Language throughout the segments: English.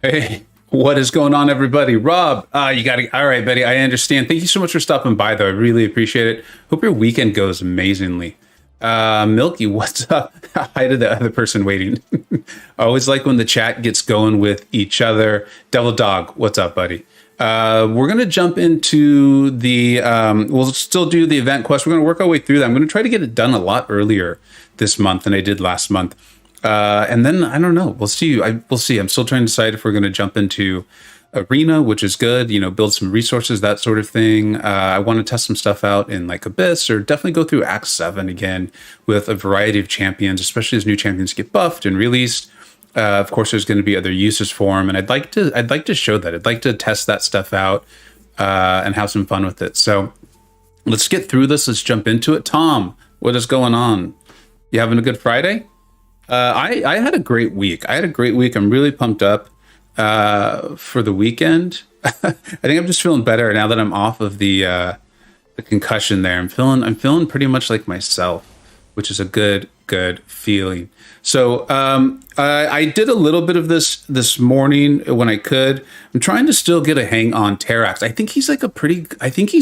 Hey, what is going on, everybody? Rob, you got to. All right, buddy. I understand. Thank you so much for stopping by, though. I really appreciate it. Hope your weekend goes amazingly. Milky, what's up? Hi to the other person waiting. I always like when the chat gets going with each other. Devil Dog, what's up, buddy? We're gonna jump into the. We'll still do the event quest. We're gonna work our way through that. I'm gonna try to get it done a lot earlier this month than I did last month. And then I don't know. We'll see. We'll see. I'm still trying to decide if we're going to jump into arena, which is good. You know, build some resources, that sort of thing. I want to test some stuff out in like Abyss, or definitely go through Act 7 again with a variety of champions, especially as new champions get buffed and released. Of course, there's going to be other uses for them, and I'd like to show that. I'd like to test that stuff out and have some fun with it. So let's get through this. Let's jump into it. Tom, what is going on? You having a good Friday? I had a great week. I'm really pumped up for the weekend. I think I'm just feeling better now that I'm off of the concussion there. I'm feeling pretty much like myself, which is a good feeling. So I did a little bit of this morning when I could. I'm trying to still get a hang on Terax. I think he's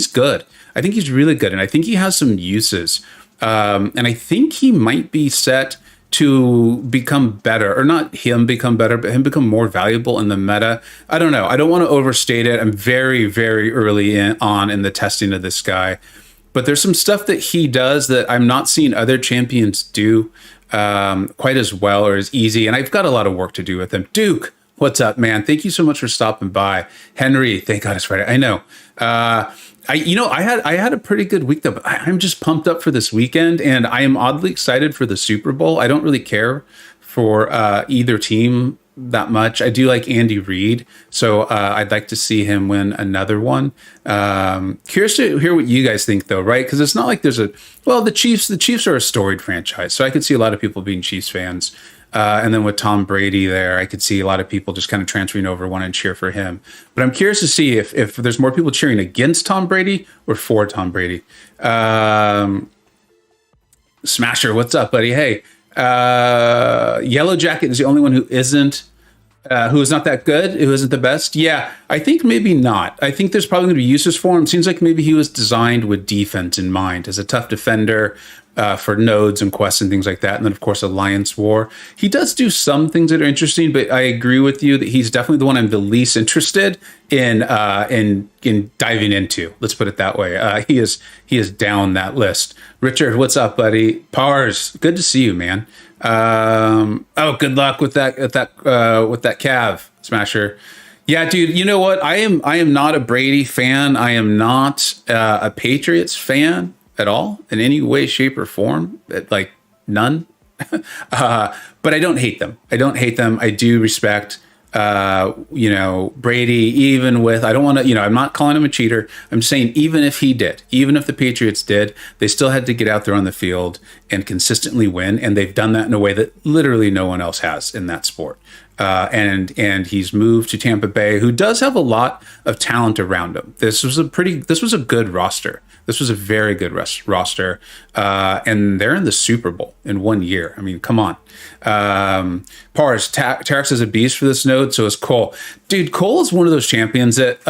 good. I think he's really good, and I think he has some uses. And I think he might be set to become better, or not him become better, but him become more valuable in the meta. I don't know. I don't want to overstate it. I'm very, very early on in the testing of this guy, but there's some stuff that he does that I'm not seeing other champions do quite as well or as easy. And I've got a lot of work to do with him. Duke, what's up, man? Thank you so much for stopping by. Henry, thank God it's Friday. I know. I had a pretty good week though, but I'm just pumped up for this weekend, and I am oddly excited for the Super Bowl. I don't really care for either team that much. I do like Andy Reid, so I'd like to see him win another one. Curious to hear what you guys think, though, right? Because it's not like there's the Chiefs are a storied franchise, so I could see a lot of people being Chiefs fans. And then with Tom Brady there, I could see a lot of people just kind of transferring over, want to cheer for him. But I'm curious to see if there's more people cheering against Tom Brady or for Tom Brady. Smasher, what's up, buddy? Hey, Yellow Jacket is the only one who is not that good, who isn't the best. Yeah, I think maybe not. I think there's probably going to be uses for him. Seems like maybe he was designed with defense in mind, as a tough defender for nodes and quests and things like that. And then, of course, Alliance War. He does do some things that are interesting, but I agree with you that he's definitely the one I'm the least interested in diving into. Let's put it that way. He is down that list. Richard, what's up, buddy? Powers, good to see you, man. Good luck with that Cav Smasher. Yeah, dude. You know what? I am not a Brady fan. I am not a Patriots fan at all in any way, shape, or form. Like none. But I don't hate them. I do respect. Brady, even with, I don't want to, I'm not calling him a cheater. I'm saying even if the Patriots did, they still had to get out there on the field and consistently win. And they've done that in a way that literally no one else has in that sport. And he's moved to Tampa Bay, who does have a lot of talent around him. This was a good roster. This was a very good roster. And they're in the Super Bowl in 1 year. I mean, come on. Pars, Tarax is a beast for this node, so is Cole. Dude, Cole is one of those champions that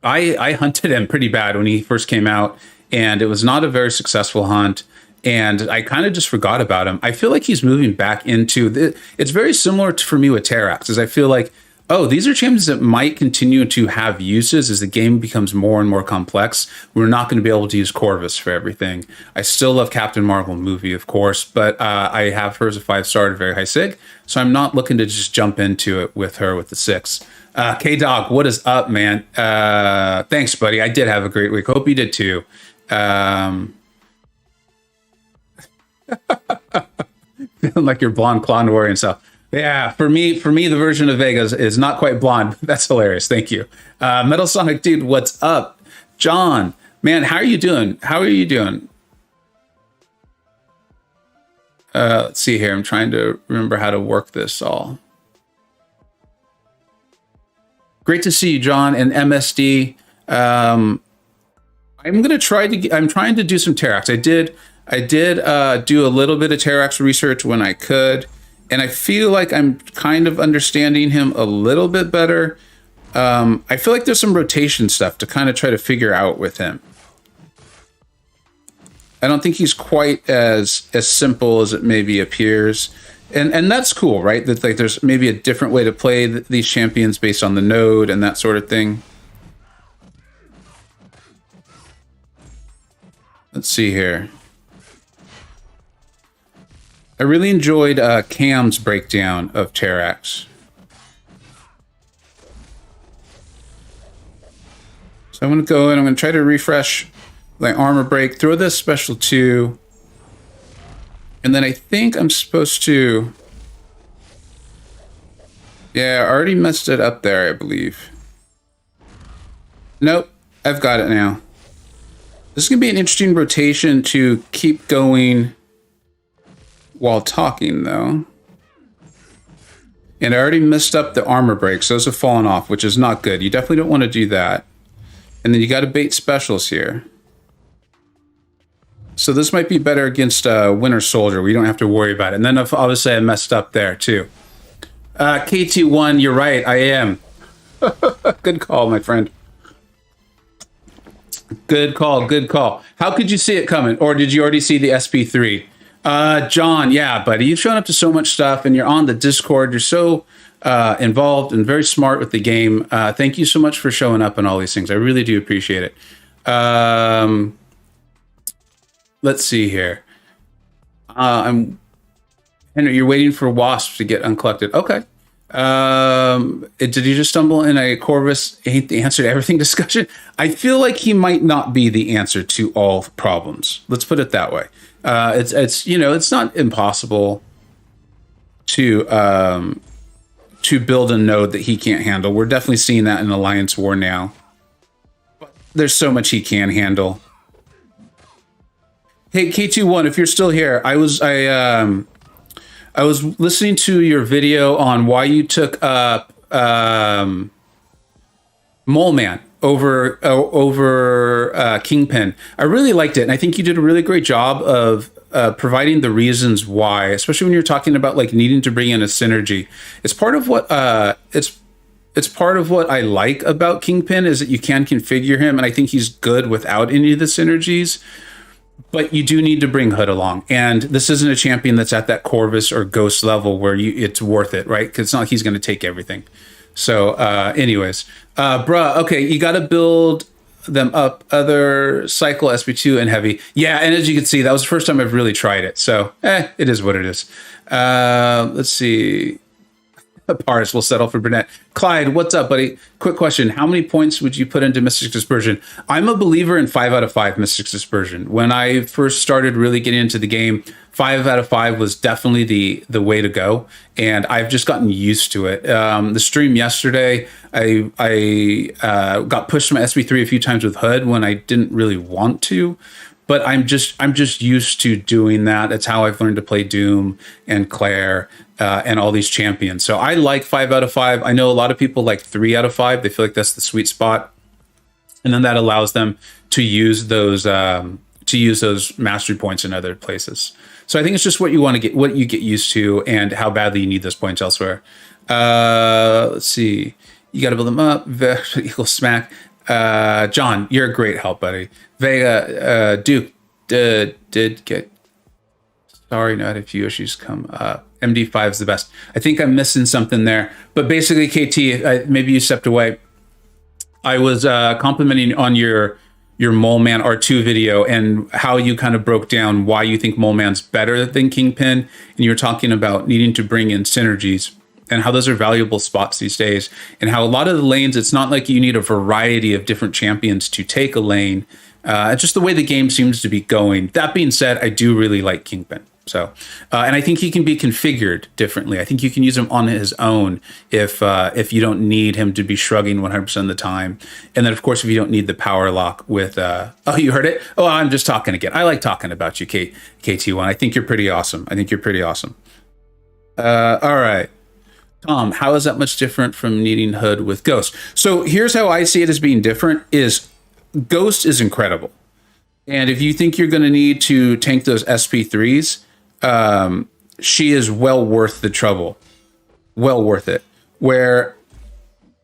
I hunted him pretty bad when he first came out, and it was not a very successful hunt. And I kind of just forgot about him. I feel like he's moving back into it's very similar for me with Terax, as I feel like, oh, these are champions that might continue to have uses as the game becomes more and more complex. We're not going to be able to use Corvus for everything. I still love Captain Marvel movie, of course, but I have her as a 5-star at a very high sig, so I'm not looking to just jump into it with her with the 6. K-Dog, what is up, man? Thanks, buddy. I did have a great week. Hope you did too. Feeling like you're blonde clown warrior and stuff. Yeah, for me, the version of Vega is not quite blonde. That's hilarious. Thank you. Metal Sonic, dude, what's up? John, man, how are you doing? Let's see here. I'm trying to remember how to work this all. Great to see you, John, and MSD. I'm trying to do some Terax. I did do a little bit of Terax research when I could, and I feel like I'm kind of understanding him a little bit better. I feel like there's some rotation stuff to kind of try to figure out with him. I don't think he's quite as simple as it maybe appears. And that's cool, right? That like there's maybe a different way to play these champions based on the node and that sort of thing. Let's see here. I really enjoyed Cam's breakdown of Terrax. So I'm going to go in, I'm going to try to refresh my armor break, throw this special 2, and then I think I'm supposed to... Yeah, I already messed it up there, I believe. Nope, I've got it now. This is going to be an interesting rotation to keep going while talking, though. And I already messed up the armor breaks. Those have fallen off, which is not good. You definitely don't want to do that. And then you got to bait specials here. So this might be better against Winter Soldier. We don't have to worry about it. And then obviously I messed up there too. KT1, you're right. I am. Good call, my friend. Good call. Good call. How could you see it coming? Or did you already see the SP3? John, yeah, buddy. You've shown up to so much stuff and you're on the Discord. You're so involved and very smart with the game. Thank you so much for showing up and all these things. I really do appreciate it. Let's see here. Henry, you're waiting for wasps to get uncollected. Okay. Did you just stumble in a Corvus ain't the answer to everything discussion? I feel like he might not be the answer to all problems. Let's put it that way. It's you know, it's not impossible to build a node that he can't handle. We're definitely seeing that in Alliance War now. There's so much he can handle. Hey, K21, if you're still here, I was listening to your video on why you took up Mole Man over Kingpin. I really liked it, and I think you did a really great job of providing the reasons why, especially when you're talking about like needing to bring in a synergy. It's part of what it's part of what I like about Kingpin is that you can configure him, and I think he's good without any of the synergies. But you do need to bring Hood along, and this isn't a champion that's at that Corvus or Ghost level where it's worth it, right? Because it's not like he's going to take everything. So, anyways, bruh, okay, you got to build them up. Other cycle SB2 and heavy, yeah. And as you can see, that was the first time I've really tried it. So, it is what it is. Let's see. Paris will settle for Burnett. Clyde, what's up, buddy? Quick question. How many points would you put into Mystic Dispersion? I'm a believer in 5 out of 5 Mystic Dispersion. When I first started really getting into the game, 5 out of 5 was definitely the way to go. And I've just gotten used to it. The stream yesterday, I got pushed to my SB3 a few times with Hood when I didn't really want to. But I'm just used to doing that. That's how I've learned to play Doom and Claire and all these champions. So I like 5 out of 5. I know a lot of people like 3 out of 5. They feel like that's the sweet spot, and then that allows them to use those mastery points in other places. So I think it's just what you want to get, what you get used to, and how badly you need those points elsewhere. Let's see. You got to build them up. Equals smack. John, you're a great help, buddy. Vega, Duke did get. Sorry, not a few issues come up. MD5 is the best. I think I'm missing something there, but basically, KT, maybe you stepped away. I was complimenting on your Mole Man R2 video and how you kind of broke down why you think Mole Man's better than Kingpin, and you were talking about needing to bring in synergies and how those are valuable spots these days, and how a lot of the lanes, it's not like you need a variety of different champions to take a lane. It's just the way the game seems to be going. That being said, I do really like Kingpin. So, and I think he can be configured differently. I think you can use him on his own if you don't need him to be shrugging 100% of the time. And then, of course, if you don't need the power lock with, oh, you heard it? Oh, I'm just talking again. I like talking about you, KT1. I think you're pretty awesome. All right. Tom, how is that much different from needing Hood with Ghost? So here's how I see it as being different is Ghost is incredible. And if you think you're going to need to tank those SP3s, she is well worth the trouble, well worth it. Where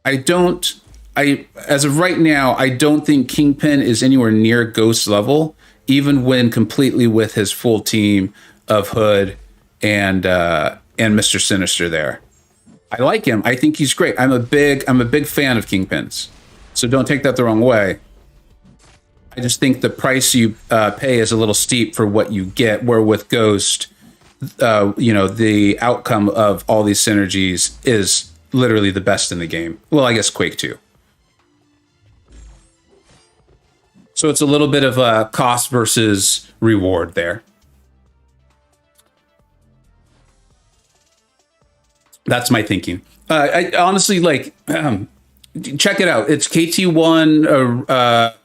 as of right now, I don't think Kingpin is anywhere near Ghost level, even when completely with his full team of Hood and Mr. Sinister there. I like him. I think he's great. I'm a big fan of Kingpins. So don't take that the wrong way. I just think the price you pay is a little steep for what you get, where with Ghost, the outcome of all these synergies is literally the best in the game. Well, I guess Quake 2. So it's a little bit of a cost versus reward there. That's my thinking. I honestly check it out. It's KT1.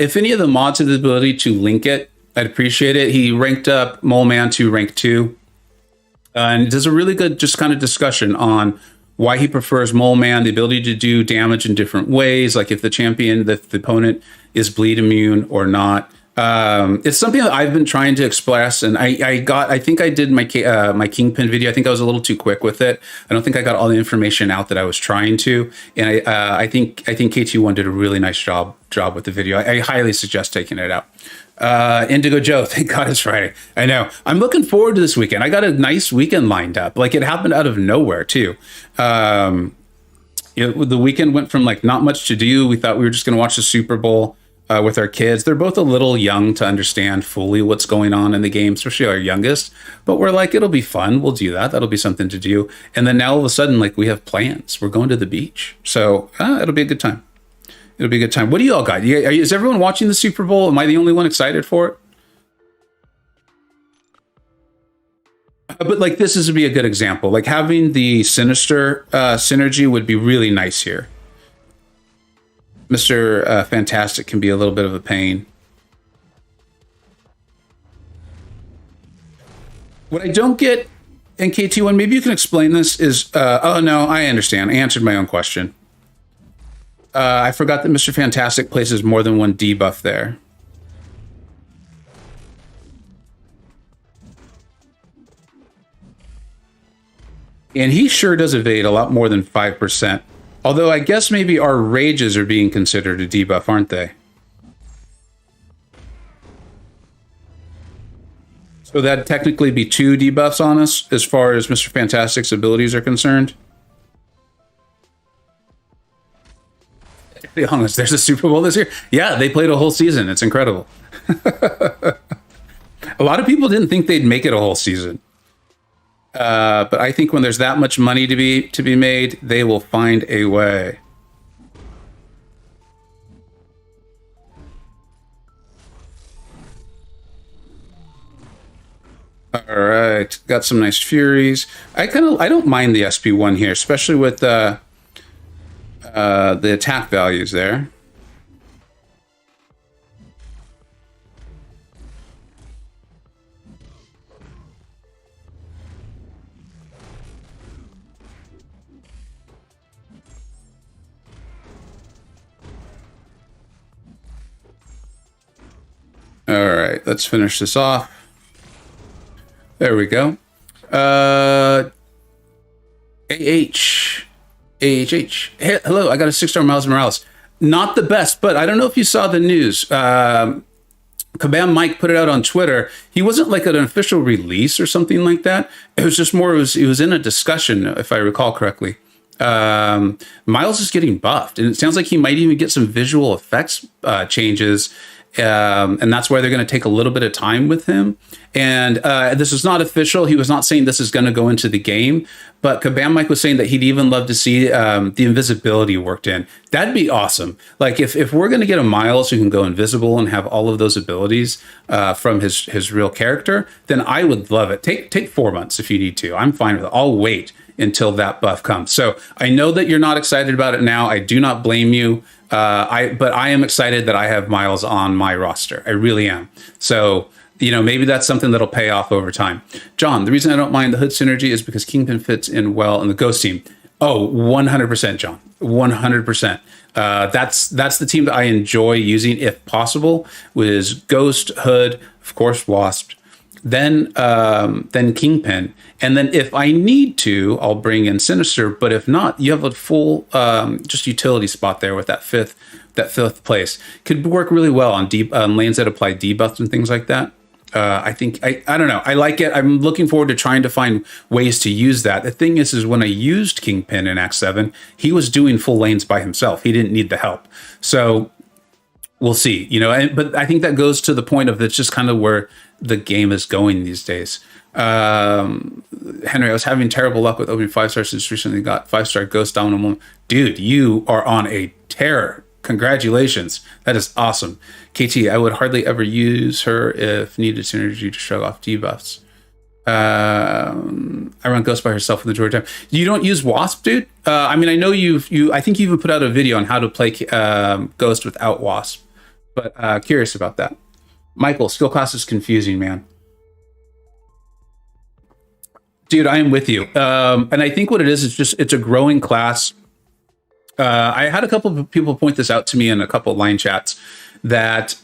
If any of the mods have the ability to link it, I'd appreciate it. He ranked up Mole Man to rank 2. And does a really good just kind of discussion on why he prefers Mole Man, the ability to do damage in different ways, like if the opponent is bleed immune or not. It's something that I've been trying to express, and I think I did my Kingpin video. I think I was a little too quick with it. I don't think I got all the information out that I was trying to, and I think KT1 did a really nice job with the video. I highly suggest taking it out. Indigo Joe, thank God it's Friday. I know. I'm looking forward to this weekend. I got a nice weekend lined up. Like, it happened out of nowhere too. The weekend went from like not much to do. We thought we were just going to watch the Super Bowl with our kids. They're both a little young to understand fully what's going on in the game, especially our youngest. But we're like, it'll be fun. We'll do that. That'll be something to do. And then now all of a sudden, like, we have plans. We're going to the beach. So it'll be a good time. It'll be a good time. What do you all got? Is everyone watching the Super Bowl? Am I the only one excited for it? But like, this would be a good example. Like, having the Sinister synergy would be really nice here. Mr. Fantastic can be a little bit of a pain. What I don't get in KT1, maybe you can explain this, is, oh no, I understand. I answered my own question. I forgot that Mr. Fantastic places more than one debuff there. And he sure does evade a lot more than 5%. Although I guess maybe our rages are being considered a debuff, aren't they? So that'd technically be 2 debuffs on us as far as Mr. Fantastic's abilities are concerned. To be honest, there's a Super Bowl this year. Yeah, they played a whole season. It's incredible. A lot of people didn't think they'd make it a whole season. But I think when there's that much money to be made, they will find a way. All right, got some nice Furies. I don't mind the SP1 here, especially with the attack values there. All right, let's finish this off. There we go. AHH. Hey, hello, I got a 6-star Miles Morales. Not the best, but I don't know if you saw the news. Kabam Mike put it out on Twitter. He wasn't like an official release or something like that. It was just more, it was in a discussion, if I recall correctly. Miles is getting buffed, and it sounds like he might even get some visual effects changes. And that's why they're going to take a little bit of time with him. And this is not official. He was not saying this is going to go into the game, but Kabam Mike was saying that he'd even love to see the invisibility worked in. That'd be awesome. Like, if we're going to get a Miles who can go invisible and have all of those abilities from his real character, then I would love it. Take 4 months if you need to. I'm fine with it. I'll wait until that buff comes. So I know that you're not excited about it now. I do not blame you. But I am excited that I have Miles on my roster. I really am. So, maybe that's something that'll pay off over time. John, the reason I don't mind the Hood synergy is because Kingpin fits in well in the Ghost team. Oh, 100%, John. 100%. That's the team that I enjoy using if possible, was Ghost, Hood, of course, Wasp. then Kingpin, and then if I need to, I'll bring in Sinister. But if not, you have a full just utility spot there with that fifth place. Could work really well on lanes that apply debuffs and things like that. I think I don't know. I like it. I'm looking forward to trying to find ways to use that. The thing is when I used Kingpin in Act 7, he was doing full lanes by himself. He didn't need the help. So we'll see, but I think that goes to the point of it's just kind of where the game is going these days. Henry, I was having terrible luck with opening 5-star since recently got 5-star Ghost Dominant. Dude, you are on a tear. Congratulations. That is awesome. KT, I would hardly ever use her if needed synergy to shrug off debuffs. I run Ghost by herself for the majority of the time. You don't use Wasp, dude? I mean, I know I think you even put out a video on how to play Ghost without Wasp. But curious about that. Michael, skill class is confusing, man. Dude, I am with you. And I think what it is just, it's a growing class. I had a couple of people point this out to me in a couple of line chats that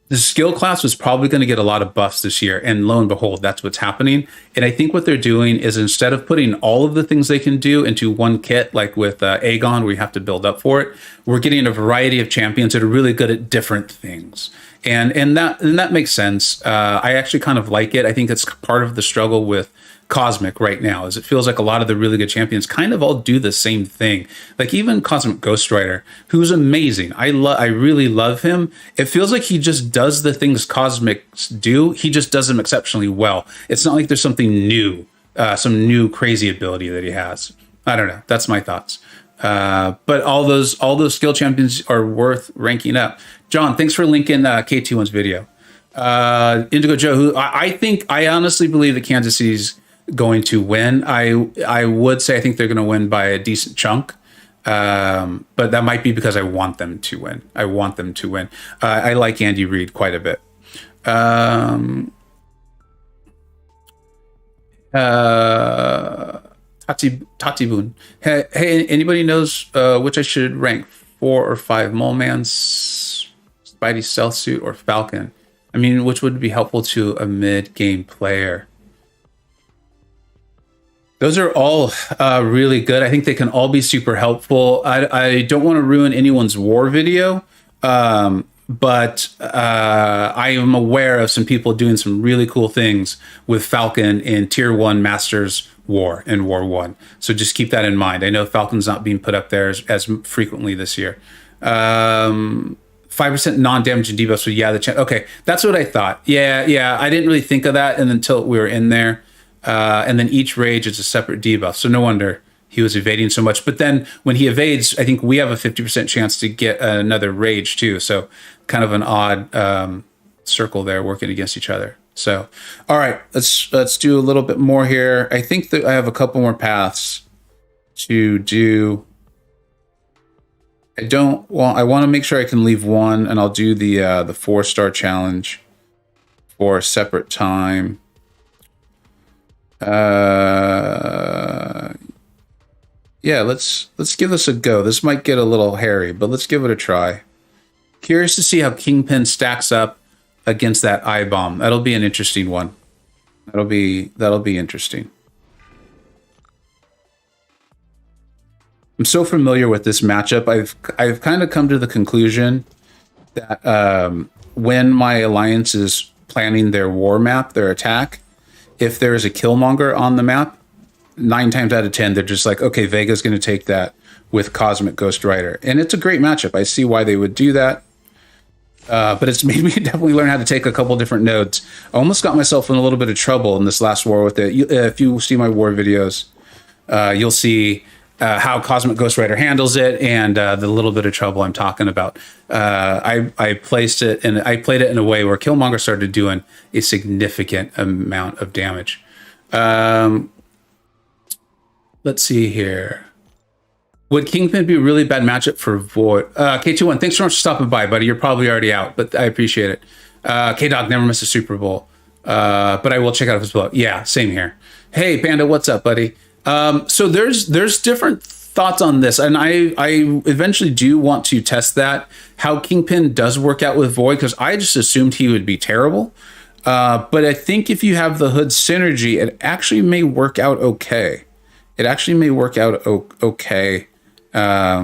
the skill class was probably going to get a lot of buffs this year. And lo and behold, that's what's happening. And I think what they're doing is instead of putting all of the things they can do into one kit, like with Aegon, where you have to build up for it, we're getting a variety of champions that are really good at different things. And that makes sense. I actually kind of like it. I think it's part of the struggle with Cosmic right now, is it feels like a lot of the really good champions kind of all do the same thing. Like even Cosmic Ghost Rider, who's amazing. I really love him. It feels like he just does the things Cosmics do. He just does them exceptionally well. It's not like there's something new, some new crazy ability that he has. I don't know. That's my thoughts. But all those skill champions are worth ranking up. John, thanks for linking K21's video. Indigo Joe, who I honestly believe that Kansas City's going to win. I would say I think they're going to win by a decent chunk, but that might be because I want them to win. I like Andy Reid quite a bit. Tati Boone. Hey, anybody knows which I should rank, 4 or 5? Mole Man, Spidey Stealth Suit, or Falcon? I mean, which would be helpful to a mid-game player? Those are all really good. I think they can all be super helpful. I don't want to ruin anyone's war video, but I am aware of some people doing some really cool things with Falcon in Tier 1 Masters War in War 1. So just keep that in mind. I know Falcon's not being put up there as frequently this year. 5% non-damaging debuffs. So yeah, okay, that's what I thought. Yeah. I didn't really think of that until we were in there. And then each rage is a separate debuff. So no wonder he was evading so much. But then when he evades, I think we have a 50% chance to get another rage too. So kind of an odd circle there working against each other. So, all right, let's do a little bit more here. I think that I have a couple more paths to do. I want to make sure I can leave one, and I'll do the 4-star challenge for a separate time. Yeah, let's give this a go. This might get a little hairy, but let's give it a try. Curious to see how Kingpin stacks up against that eye bomb. That'll be an interesting one. That'll be interesting. I'm so familiar with this matchup. I've kind of come to the conclusion that when my alliance is planning their war map, their attack, if there is a Killmonger on the map, 9 times out of 10, they're just like, okay, Vega's going to take that with Cosmic Ghost Rider. And it's a great matchup. I see why they would do that. But it's made me definitely learn how to take a couple different nodes. I almost got myself in a little bit of trouble in this last war with it. If you see my war videos, you'll see how Cosmic Ghost Rider handles it and the little bit of trouble I'm talking about. I placed it and I played it in a way where Killmonger started doing a significant amount of damage. Let's see here. Would Kingpin be a really bad matchup for Void? K21, thanks so much for stopping by, buddy. You're probably already out, but I appreciate it. K-Dog never missed a Super Bowl, but I will check out if it's below. Yeah, same here. Hey, Panda, what's up, buddy? So there's different thoughts on this, and I eventually do want to test that, how Kingpin does work out with Void, because I just assumed he would be terrible. But I think if you have the hood synergy, it actually may work out okay. It actually may work out okay. I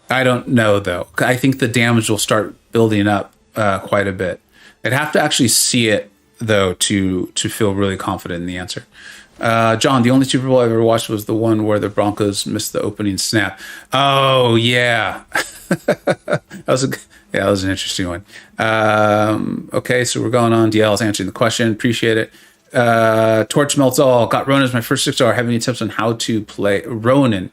don't know though. I think the damage will start building up quite a bit. I'd have to actually see it though to feel really confident in the answer. John, the only Super Bowl I ever watched was the one where the Broncos missed the opening snap. Oh yeah, that was that was an interesting one. Okay, so we're going on. DL is answering the question. Appreciate it. Torch melts all. Got Ronin as my first 6-star. Have any tips on how to play Ronin?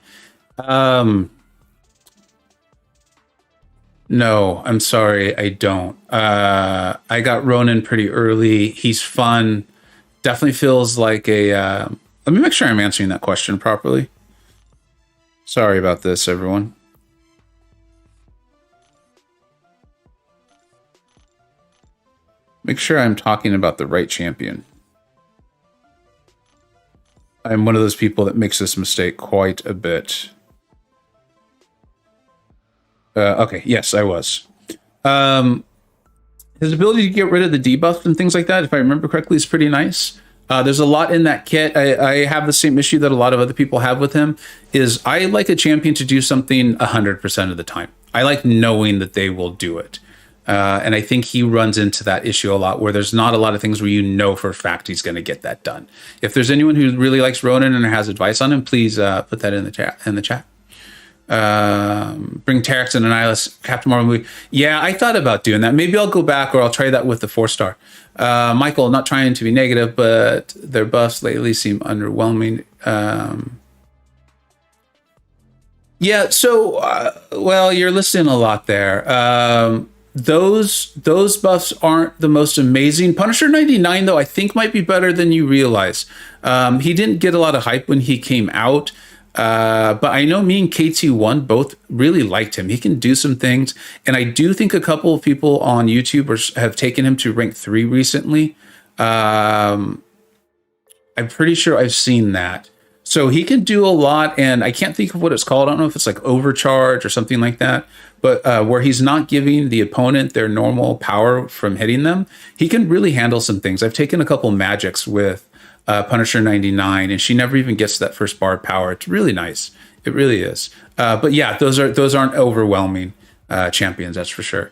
No, I'm sorry, I don't. I got Ronin pretty early. He's fun. Definitely feels like a... let me make sure I'm answering that question properly. Sorry about this, everyone. Make sure I'm talking about the right champion. I'm one of those people that makes this mistake quite a bit. Okay, yes, I was. His ability to get rid of the debuff and things like that, if I remember correctly, is pretty nice. There's a lot in that kit. I have the same issue that a lot of other people have with him, is I like a champion to do something 100% of the time. I like knowing that they will do it. And I think he runs into that issue a lot, where there's not a lot of things where you know for a fact he's going to get that done. If there's anyone who really likes Ronin and has advice on him, please put that in the chat. Bring Terex and Annihilus Captain Marvel movie. Yeah, I thought about doing that. Maybe I'll go back, or I'll try that with the 4-star. Michael, not trying to be negative, but their buffs lately seem underwhelming. Yeah, so well, you're listening a lot there. Those buffs aren't the most amazing. Punisher 99 though, I think might be better than you realize. He didn't get a lot of hype when he came out. But I know me and KT1 both really liked him. He can do some things. And I do think a couple of people on YouTube have taken him to rank 3 recently. I'm pretty sure I've seen that. So he can do a lot, and I can't think of what it's called. I don't know if it's like overcharge or something like that. But where he's not giving the opponent their normal power from hitting them, he can really handle some things. I've taken a couple magics with Punisher 99, and she never even gets that first bar of power. It's really nice. It really is. But yeah, those aren't overwhelming champions, that's for sure.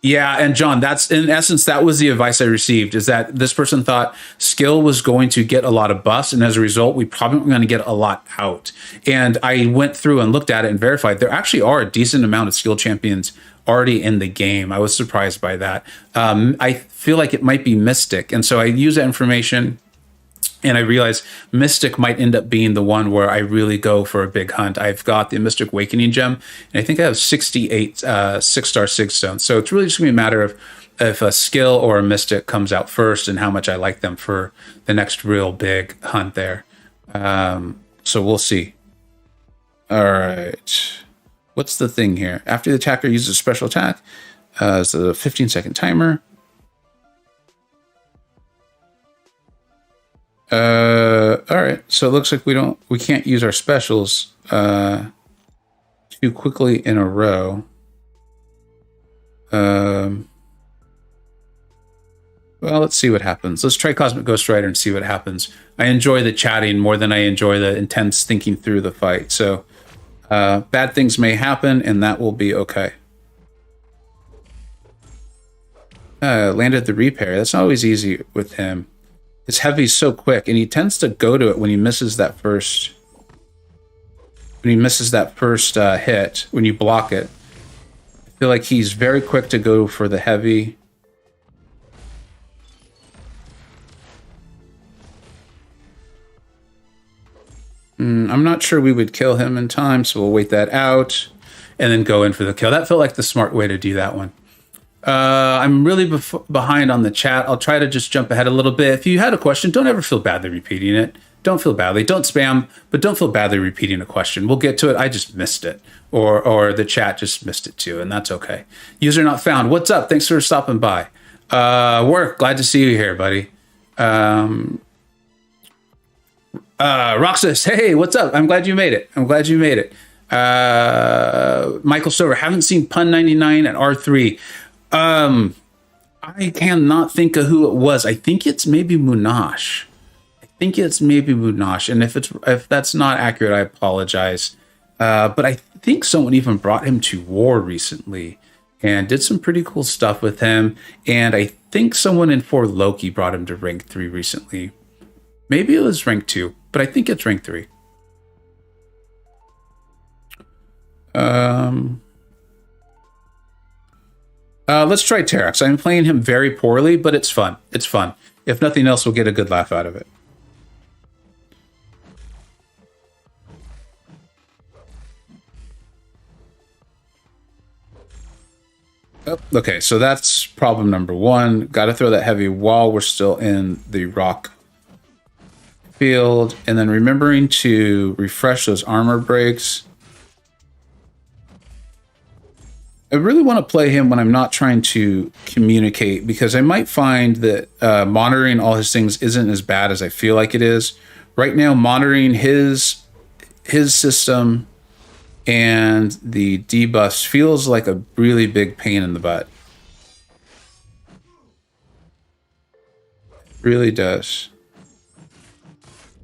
Yeah, and John, that's in essence, that was the advice I received, is that this person thought skill was going to get a lot of buffs, and as a result, we probably weren't going to get a lot out. And I went through and looked at it and verified there actually are a decent amount of skill champions already in the game. I was surprised by that. I feel like it might be Mystic, and so I use that information, and I realized Mystic might end up being the one where I really go for a big hunt. I've got the Mystic Awakening Gem, and I think I have 68 6-star Sig Stones. So it's really just going to be a matter of if a skill or a Mystic comes out first and how much I like them for the next real big hunt there. So we'll see. All right. What's the thing here? After the attacker uses a special attack, it's a 15-second timer. All right, so it looks like we can't use our specials too quickly in a row. Well, let's see what happens. Let's try Cosmic Ghost Rider and see what happens. I enjoy the chatting more than I enjoy the intense thinking through the fight. So bad things may happen, and that will be okay. Landed the repair. That's not always easy with him. His heavy's so quick, and he tends to go to it when he misses that first. When he misses that first hit, when you block it, I feel like he's very quick to go for the heavy. I'm not sure we would kill him in time, so we'll wait that out and then go in for the kill. That felt like the smart way to do that one. I'm really behind on the chat. I'll try to just jump ahead a little bit. If you had a question, don't ever feel badly repeating it. Don't feel badly. Don't spam, but don't feel badly repeating a question. We'll get to it. I just missed it. Or the chat just missed it too, and that's okay. User not found. What's up? Thanks for stopping by. Work. Glad to see you here, buddy. Roxas, hey, what's up? I'm glad you made it. Michael Stover, haven't seen Pun 99 at R3. I cannot think of who it was. I think it's maybe Munash. And if that's not accurate, I apologize. But I think someone even brought him to War recently and did some pretty cool stuff with him. And I think someone in For Loki brought him to rank 3 recently. Maybe it was rank 2, but I think it's rank 3. Let's try Terex. I'm playing him very poorly, but it's fun. It's fun. If nothing else, we'll get a good laugh out of it. Oh, okay, so that's problem number 1. Got to throw that heavy while we're still in the rock field. And then remembering to refresh those armor breaks. I really want to play him when I'm not trying to communicate, because I might find that monitoring all his things isn't as bad as I feel like it is. Right now, monitoring his system and the debuffs feels like a really big pain in the butt. It really does.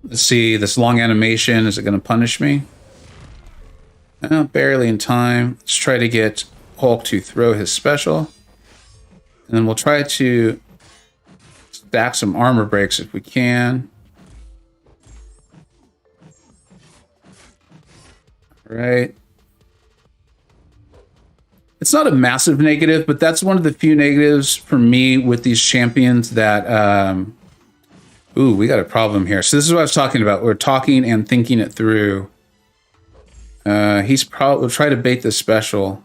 Let's see, this long animation, is it going to punish me? Barely in time. Let's try to get Hulk to throw his special. And then we'll try to stack some armor breaks if we can. Right. It's not a massive negative, but that's one of the few negatives for me with these champions that, ooh, we got a problem here. So this is what I was talking about. We're talking and thinking it through. He's probably will try to bait the special.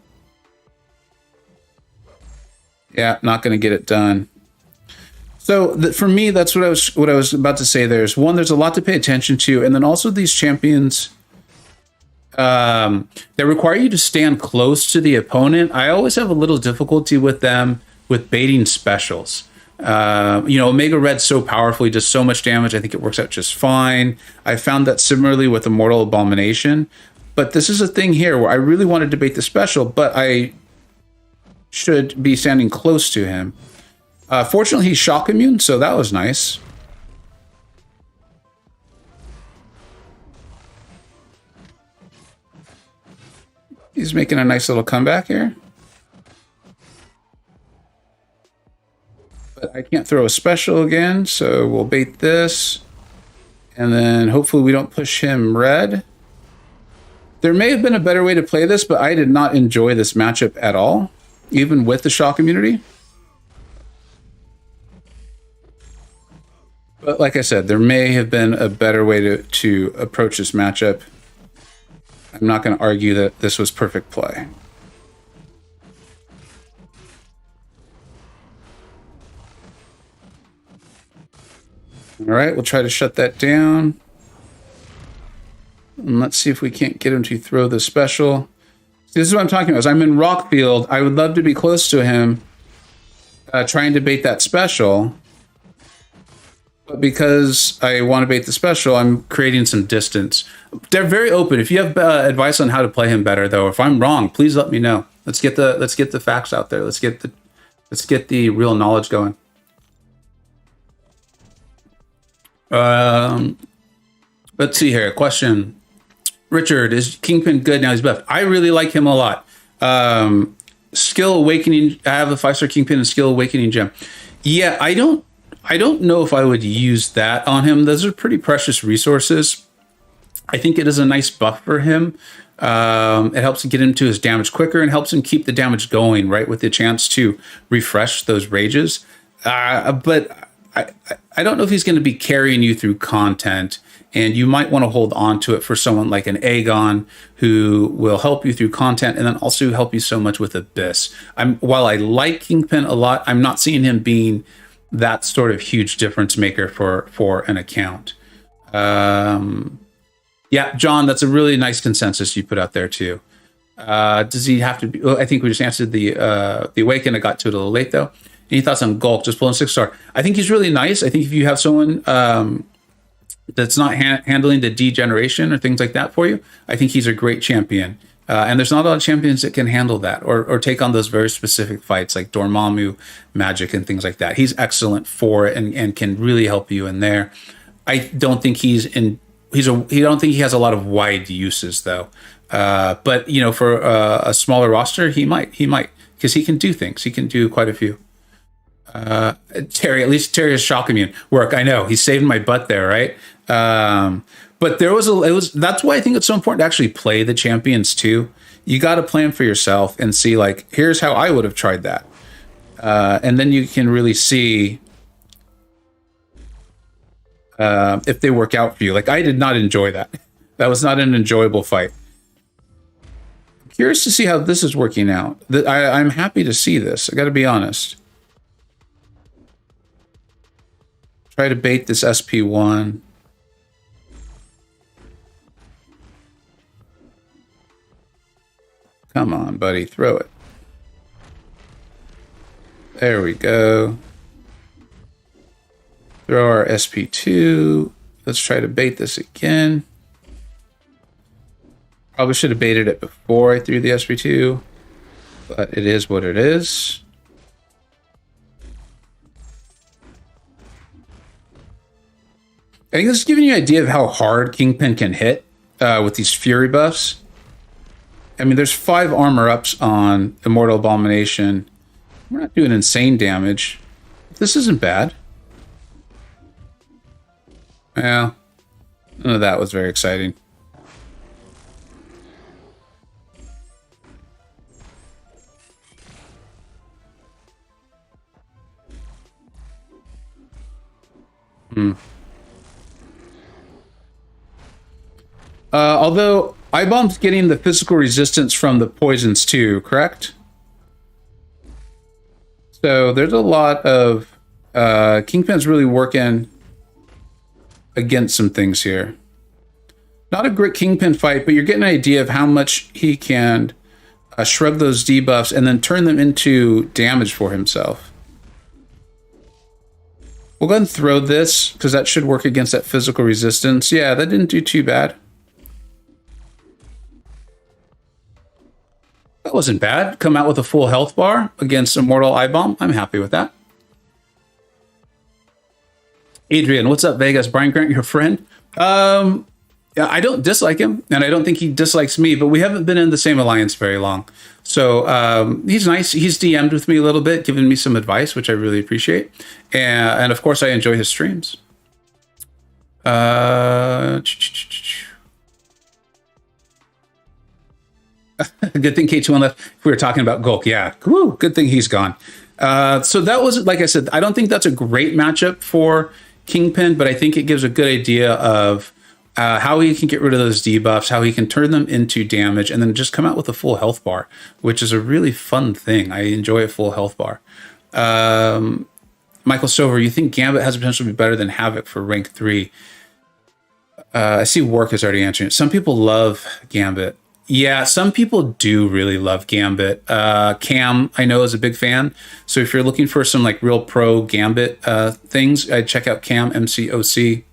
Yeah, not going to get it done. So for me, that's what I was about to say. There's one, there's a lot to pay attention to, and then also these champions that require you to stand close to the opponent. I always have a little difficulty with them with baiting specials. Omega Red's so powerful, he does so much damage. I think it works out just fine. I found that similarly with Immortal Abomination. But this is a thing here where I really wanted to bait the special, but I should be standing close to him. Fortunately, he's shock immune, so that was nice. He's making a nice little comeback here. But I can't throw a special again, so we'll bait this. And then hopefully we don't push him red. There may have been a better way to play this, but I did not enjoy this matchup at all, even with the shock immunity. But like I said, there may have been a better way to approach this matchup. I'm not going to argue that this was perfect play. All right, we'll try to shut that down. And let's see if we can't get him to throw the special. See, this is what I'm talking about. As I'm in Rockfield, I would love to be close to him, trying to bait that special. But because I want to bait the special, I'm creating some distance. They're very open. If you have advice on how to play him better, though, if I'm wrong, please let me know. Let's get the facts out there. Let's get the real knowledge going. Let's see here. Question. Richard, is Kingpin good now he's buffed? I really like him a lot. Skill Awakening. I have a 5-star Kingpin and Skill Awakening gem. Yeah, I don't know if I would use that on him. Those are pretty precious resources. I think it is a nice buff for him. It helps him get into his damage quicker and helps him keep the damage going, right, with the chance to refresh those rages. But I don't know if he's going to be carrying you through content, and you might want to hold on to it for someone like an Aegon who will help you through content and then also help you so much with Abyss. While I like Kingpin a lot, I'm not seeing him being that sort of huge difference maker for an account. Yeah, John, that's a really nice consensus you put out there too. Does he have to be? I think we just answered the Awaken. I got to it a little late though. Any thoughts on Gulk? Just pulling 6-star. I think he's really nice. I think if you have someone that's not handling the degeneration or things like that for you, I think he's a great champion. And there's not a lot of champions that can handle that or take on those very specific fights like Dormammu, Magic, and things like that. He's excellent for it and can really help you in there. I don't think he don't think he has a lot of wide uses though. But you know, for a smaller roster, he might because he can do things. He can do quite a few. Terry, at least Terry is shock immune. Work, I know. He's saving my butt there, right? But that's why I think it's so important to actually play the champions too. You got to plan for yourself and see, like, here's how I would have tried that. And then you can really see if they work out for you. Like, I did not enjoy that. That was not an enjoyable fight. Curious to see how this is working out. I'm happy to see this. I got to be honest. Try to bait this SP1. Come on, buddy. Throw it. There we go. Throw our SP2. Let's try to bait this again. Probably should have baited it before I threw the SP2, but it is what it is. I think this is giving you an idea of how hard Kingpin can hit with these Fury buffs. I mean, there's 5 armor ups on Immortal Abomination. We're not doing insane damage. This isn't bad. Well, none of that was very exciting. Although iBomb's getting the physical resistance from the poisons too, correct? So there's a lot of Kingpin's really working against some things here. Not a great Kingpin fight, but you're getting an idea of how much he can shrug those debuffs and then turn them into damage for himself. We'll go ahead and throw this because that should work against that physical resistance. Yeah, that didn't do too bad. That wasn't bad. Come out with a full health bar against Immortal iBomb. I'm happy with that. Adrian, what's up, Vegas? Brian Grant, your friend? Yeah, I don't dislike him, and I don't think he dislikes me, but we haven't been in the same alliance very long. So he's nice. He's DM'd with me a little bit, giving me some advice, which I really appreciate. And of course, I enjoy his streams. Good thing K21 left. We were talking about Gulk. Yeah, woo, good thing he's gone. So that was, like I said, I don't think that's a great matchup for Kingpin, but I think it gives a good idea of how he can get rid of those debuffs, how he can turn them into damage, and then just come out with a full health bar, which is a really fun thing. I enjoy a full health bar. Michael Stover, you think Gambit has the potential to be better than Havoc for rank 3? I see Work is already answering it. Some people love Gambit. Yeah, some people do really love Gambit. Cam, I know, is a big fan. So if you're looking for some like real pro Gambit things, I'd check out Cam, MCoC.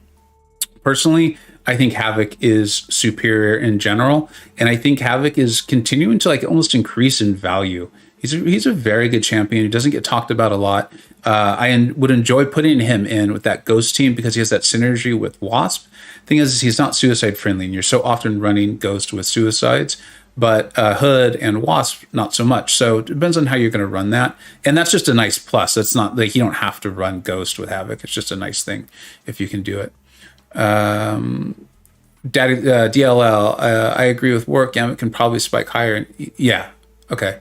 Personally, I think Havoc is superior in general, and I think Havoc is continuing to like almost increase in value. He's a very good champion. He doesn't get talked about a lot. I would enjoy putting him in with that Ghost team because he has that synergy with Wasp. Thing is, he's not suicide friendly, and you're so often running Ghost with suicides, but Hood and Wasp not so much. So it depends on how you're going to run that, and that's just a nice plus. It's not like you don't have to run Ghost with Havoc. It's just a nice thing if you can do it. DLL, I agree with Work. Gambit can probably spike higher. Yeah, okay.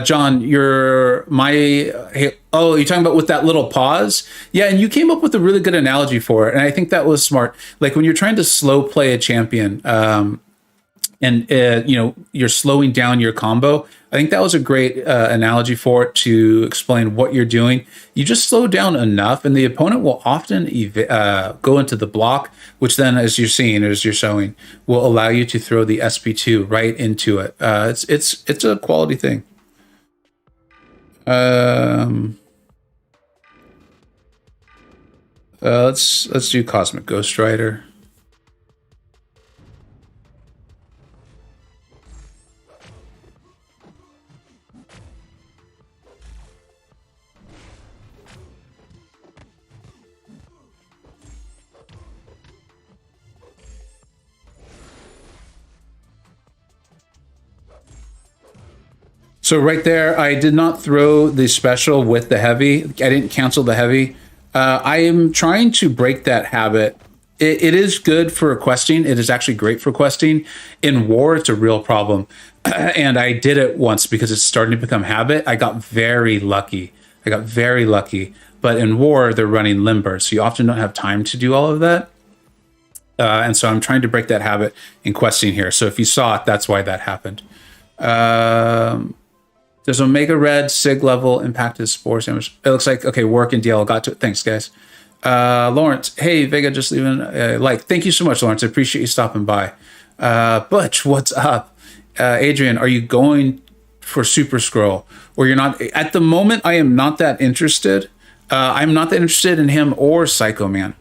John, you're talking about with that little pause? Yeah, and you came up with a really good analogy for it, and I think that was smart. Like when you're trying to slow play a champion, and you're slowing down your combo. I think that was a great analogy for it to explain what you're doing. You just slow down enough, and the opponent will often go into the block, which then, as you're seeing, as you're showing, will allow you to throw the SP2 right into it. It's a quality thing. Let's do Cosmic Ghost Rider. So right there, I did not throw the special with the heavy. I didn't cancel the heavy. I am trying to break that habit. It is good for questing. It is actually great for questing. In war, it's a real problem. And I did it once because it's starting to become habit. I got very lucky. But in war, they're running limber, so you often don't have time to do all of that. And so I'm trying to break that habit in questing here. So if you saw it, that's why that happened. Does Omega Red Sig level impact his spore damage? It looks like, okay, work and DL got to it. Thanks, guys. Lawrence, hey, Vega, just leaving like. Thank you so much, Lawrence. I appreciate you stopping by. Butch, what's up? Adrian, are you going for Super Scroll? Or you're not? At the moment, I am not that interested. I'm not that interested in him or Psycho Man.